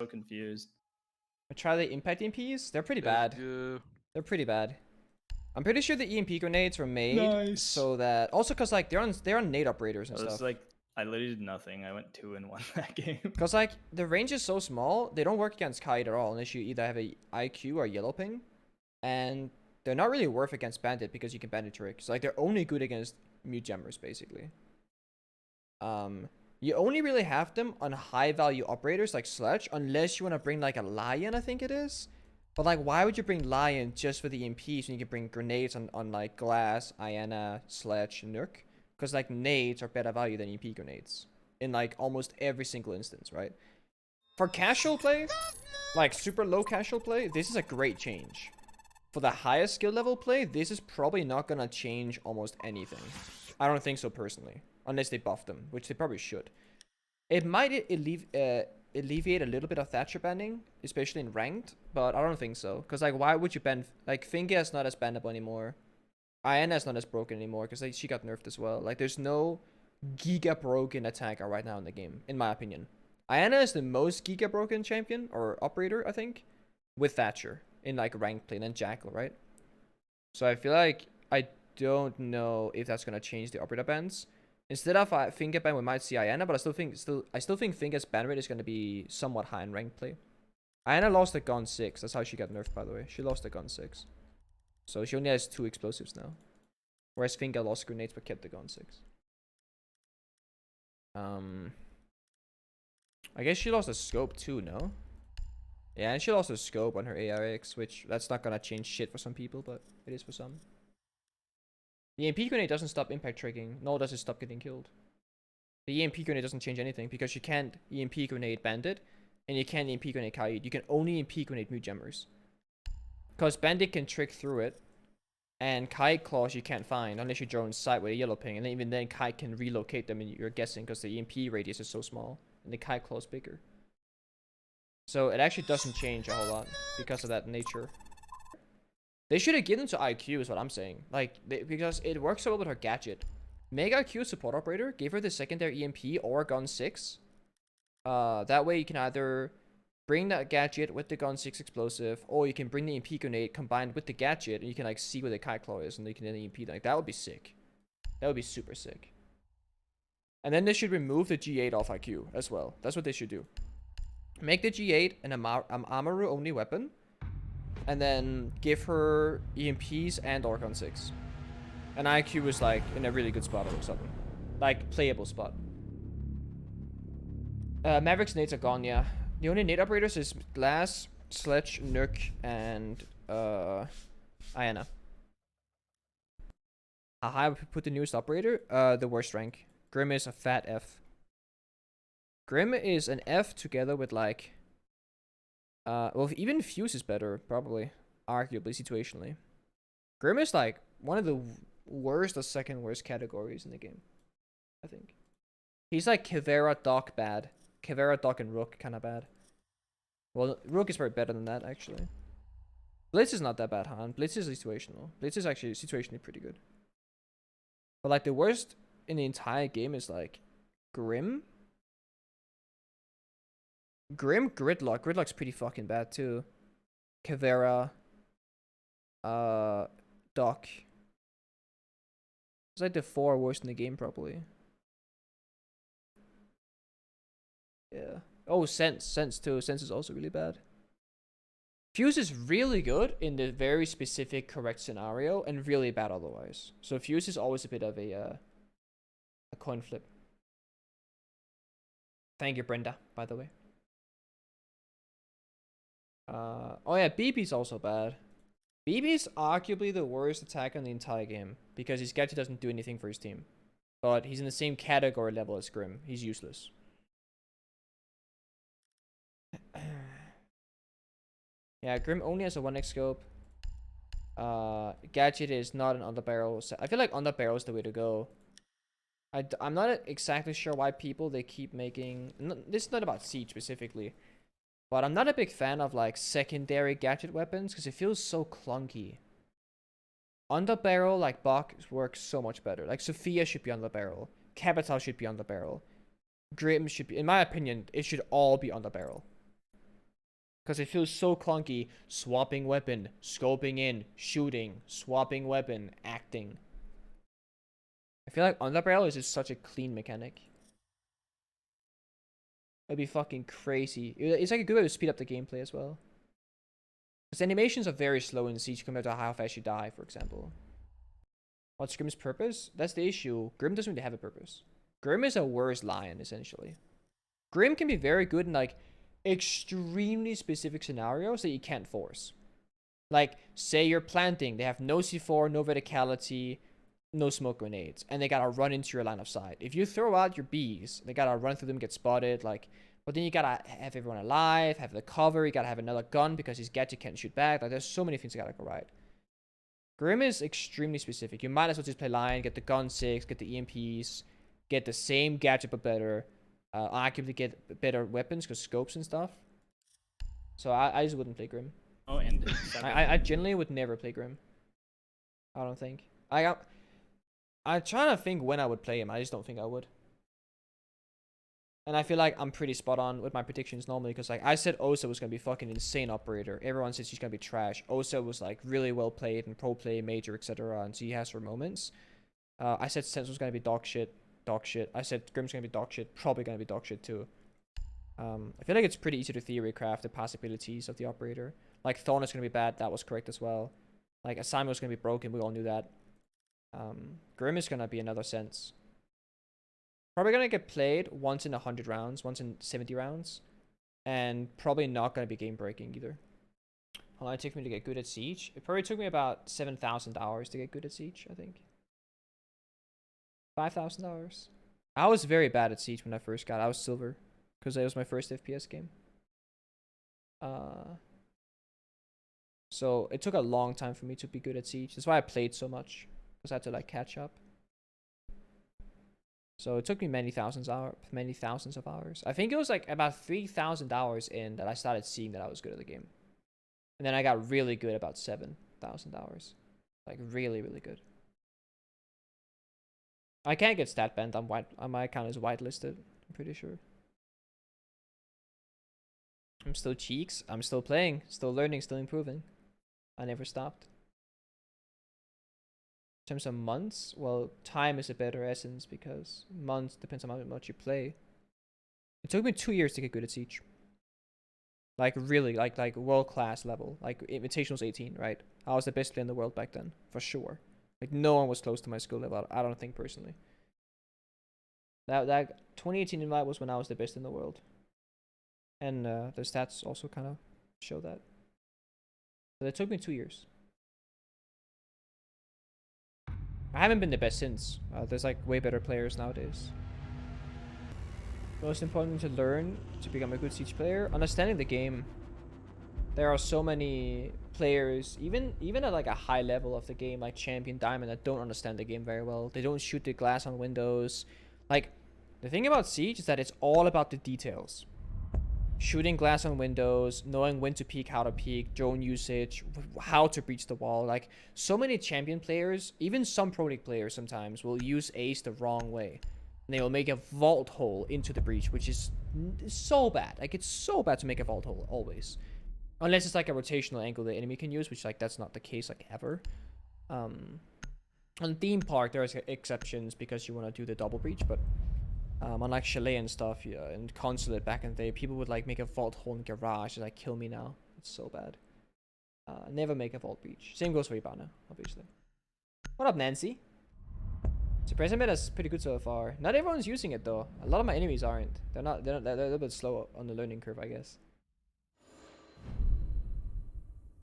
confused. Try the impact EMPs. They're pretty bad. They're pretty bad. I'm pretty sure the EMP grenades were made so that also because like they're on nade operators and stuff. Like I literally did nothing. I went 2-1 that game. Because like the range is so small, they don't work against kite at all unless you either have a IQ or yellow ping, and they're not really worth against bandit because you can bandit trick. So like they're only good against mute jammers basically. You only really have them on high value operators like Sledge unless you want to bring like a lion, I think it is. But like why would you bring lion just for the EMPs when you can bring grenades on like glass, Iana, Sledge, Nook? Because like nades are better value than EMP grenades in like almost every single instance, right? For casual play, like super low casual play, this is a great change. For the highest skill level play, this is probably not gonna change almost anything. I don't think so personally, unless they buff them, which they probably should. It might alleviate a little bit of Thatcher banning, especially in ranked, but I don't think so. Because like why would you ban, like Finga is not as bannable anymore. Iana is not as broken anymore because like, she got nerfed as well. Like there's no giga broken attacker right now in the game, in my opinion. Iana is the most giga broken champion or operator, I think, with Thatcher in like ranked play, and then Jackal, right? So I feel like I don't know if that's gonna change the operator bans. Instead of Finger ban, we might see Iana, but I still think Finger's ban rate is gonna be somewhat high in ranked play. Iana lost the gun 6. That's how she got nerfed, by the way. She lost the gun 6. So she only has 2 explosives now. Whereas Finger lost grenades but kept the gun 6. I guess she lost a scope too, no? Yeah, and she lost a scope on her ARX, which that's not gonna change shit for some people, but it is for some. The EMP grenade doesn't stop impact tricking, nor does it stop getting killed. The EMP grenade doesn't change anything because you can't EMP grenade bandit, and you can't EMP grenade kite. You can only EMP grenade mute jammers. Because bandit can trick through it, and kite claws you can't find unless you drone sight with a yellow ping, and even then kite can relocate them, and you're guessing because the EMP radius is so small, and the kite claw is bigger. So it actually doesn't change a whole lot because of that nature. They should have given to IQ is what I'm saying. Like, because it works so well with her gadget. Make IQ support operator, give her the secondary EMP or gun 6. That way you can either bring that gadget with the gun 6 explosive, or you can bring the EMP grenade combined with the gadget, and you can like see where the kite claw is, and you can then EMP. Like that would be sick. That would be super sick. And then they should remove the G8 off IQ as well. That's what they should do. Make the G8 an Amaru only weapon, and then give her EMPs and or gun 6. And IQ is like in a really good spot or something, like playable spot. Mavericks nades are gone, yeah. The only nade operators is Glass, Sledge, Nook, and Iana. How high would we put the newest operator? The worst rank. Grim is a fat F. Grim is an F together with like well, even Fuse is better, probably. Arguably, situationally. Grim is like one of the worst or second worst categories in the game, I think. He's like Kavera, Doc bad. Kavera, Doc, and Rook kind of bad. Well, Rook is very better than that, actually. Blitz is not that bad, Han. Blitz is situational. Blitz is actually situationally pretty good. But like the worst in the entire game is like Grim. Gridlock. Gridlock's pretty fucking bad too. Kavera. Doc. It's like the 4 worst in the game, probably. Yeah. Oh, Sense. Sense too. Sense is also really bad. Fuse is really good in the very specific correct scenario and really bad otherwise. So Fuse is always a bit of a coin flip. Thank you, Brenda, by the way. Oh yeah, BB's also bad. BB's arguably the worst attacker in the entire game because his gadget doesn't do anything for his team. But he's in the same category level as Grim. He's useless. Yeah, Grim only has a 1x scope. Gadget is not an underbarrel. So I feel like underbarrel is the way to go. I'm not exactly sure why people they keep making. This is not about Siege specifically, but I'm not a big fan of like secondary gadget weapons because it feels so clunky. Underbarrel like Bach works so much better. Like Sophia should be underbarrel. Capital should be underbarrel. Grim should be, in my opinion, it should all be underbarrel. Because it feels so clunky. Swapping weapon, scoping in, shooting, swapping weapon, acting. I feel like Underbarrel is just such a clean mechanic. It'd be fucking crazy. It's like a good way to speed up the gameplay as well. Because animations are very slow in Siege compared to how fast you die, for example. What's Grim's purpose? That's the issue. Grim doesn't really have a purpose. Grim is a worse lion, essentially. Grim can be very good in, like, extremely specific scenarios that you can't force. Like, say you're planting. They have no C4, no verticality, no smoke grenades. And they gotta run into your line of sight. If you throw out your bees, they gotta run through them, get spotted, like... But then you gotta have everyone alive, have the cover, you gotta have another gun because his gadget can't shoot back. Like, there's so many things that gotta go right. Grim is extremely specific. You might as well just play Lion, get the gun 6, get the EMPs, get the same gadget but better. Arguably get better weapons because scopes and stuff. So I just wouldn't play Grim. Oh, and I generally would never play Grim. I don't think. I'm trying to think when I would play him. I just don't think I would. And I feel like I'm pretty spot on with my predictions normally because, like, I said Osa was going to be fucking insane operator. Everyone says she's going to be trash. Osa was, like, really well played and pro play, major, etc. And she has her moments. I said Sense was going to be dog shit. I said Grim's going to be dog shit. Probably going to be dog shit too. I feel like it's pretty easy to theory craft the possibilities of the operator. Like, Thorn is going to be bad. That was correct as well. Like, Assignment was going to be broken. We all knew that. Grim is going to be another Sense. Probably going to get played once in 100 rounds, once in 70 rounds. And probably not going to be game breaking either. How long it took me to get good at Siege? It probably took me about 7,000 hours to get good at Siege, I think. 5,000 hours. I was very bad at Siege when I first got it. I was silver. Because it was my first FPS game. So it took a long time for me to be good at Siege. That's why I played so much. Because I had to, like, catch up. So it took me many thousands of hours. I think it was like about 3,000 hours in that I started seeing that I was good at the game. And then I got really good about 7,000 hours. Like, really, really good. I can't get stat banned. My account is whitelisted, I'm pretty sure. I'm still cheeks. I'm still playing, still learning, still improving. I never stopped. In terms of months, well, time is a better essence because months depends on how much you play. It took me 2 years to get good at Siege. Like, really, like world-class level. Like, Invitational's 18, right? I was the best player in the world back then, for sure. Like, no one was close to my skill level, I don't think, personally. That 2018 invite was when I was the best in the world. And the stats also kind of show that. But it took me 2 years. I haven't been the best since. There's, like, way better players nowadays. Most important to learn to become a good Siege player, understanding the game. There are so many players, even at, like, a high level of the game, like Champion, Diamond, that don't understand the game very well. They don't shoot the glass on windows. Like, the thing about Siege is that it's all about the details. Shooting glass on windows, knowing when to peek, how to peek, drone usage, how to breach the wall. Like, so many Champion players, even some Pro League players sometimes, will use Ace the wrong way. And they will make a vault hole into the breach, which is so bad. Like, it's so bad to make a vault hole, always. Unless it's, like, a rotational angle the enemy can use, which, like, that's not the case, like, ever. On Theme Park, there's exceptions because you want to do the double breach, but... on, like, Chalet and stuff, yeah, and Consulate back in the day, people would, like, make a vault hole in garage and, like, kill me now. It's so bad. Never make a vault breach. Same goes for Ibana, obviously. What up, Nancy? Suppressor meta's pretty good so far. Not everyone's using it, though. A lot of my enemies aren't. They're a little bit slow on the learning curve, I guess.